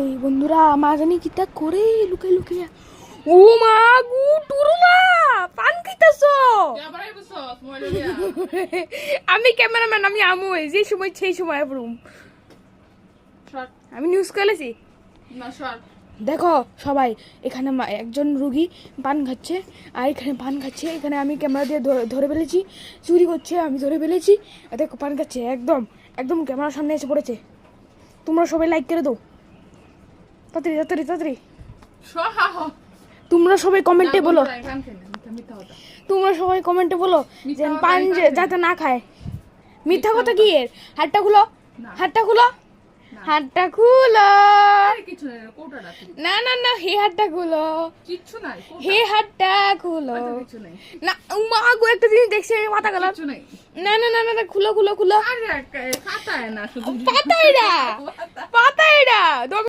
এই বন্ধুরা মা জানি কিটা করে লুকিয়ে লুকিয়ে ও মা গু টুরুমা পান খাইতাছো আমি ক্যামেরাম্যান আমি আমু যে সময় সেই সময় রুম আমি নিউজ করেছি দেখো সবাই এখানে একজন রুগী পান খাচ্ছে আর এখানে পান খাচ্ছে এখানে আমি ক্যামেরা দিয়ে ধরে ফেলেছি চুরি করছে আমি ধরে ফেলেছি দেখো পান খাচ্ছে একদম একদম ক্যামেরার সামনে এসে পড়েছে তোমরা সবাই লাইক করে দাও তাড়াতাড়ি তাড়াতাড়ি তাড়াতাড়ি তোমরা সবাই কমেন্টে বলো যে পান যাতে না খায় মিথ্যা কথা কি এর হাতটা খুলো হাতটা খুলো হাতটা খুলো না না না হে হাতটা খুলো হে হাতটা খুলো না মা গো একটা জিনিস দেখছি মাথা গেল না না না না খুলো খুলো খুলো পাতায় না